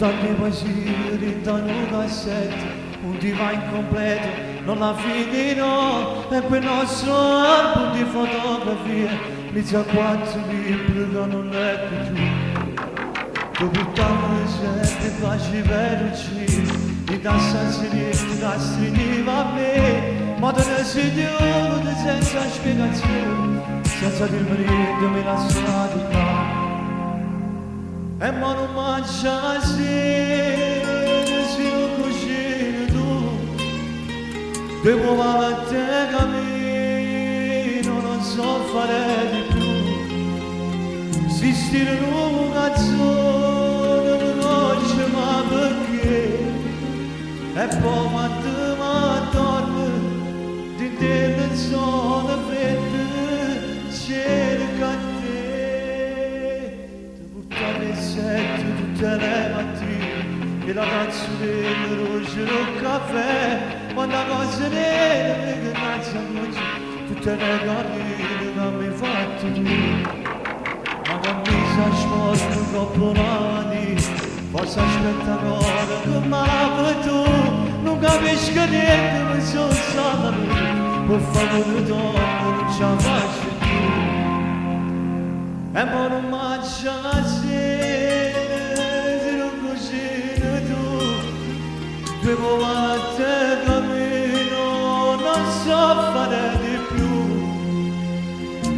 tante poesie dentro un cassetto, un divano incompleto, non la finirò, e quel nostro album di fotografie, inizia a 4 libri che non leggo più. Tu buttavano sempre pace per uccidere, di tassi di stringiva a me, ma te ne sei di senza spiegazione, senza dirmi niente mi lasciati qua. E ma non mangia sera, se non cucini tu, devo fare a te cammino, non so fare di più. Si stira un canzone, mi conosce ma perché? E poi quando mi torno, di te non sono freddo, cerca te. Ti portare il setto tutte le mattine, e la canzone rosa del caffè, quando la cosa nera mi grazie a noi, tutte le carine che mi hai fatto tu. Ma camisa sporca troppo avanti, forse aspetta ancora che mi tu, non capisco niente, mi sono stata per favore torna, non ce la faccio più. E ma non mangia la sera, se non cucini tu, devo fare a te cammino, non so fare di più.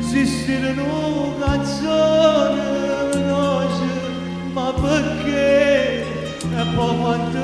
Si stira una canzone veloce, ma perché? E poi quando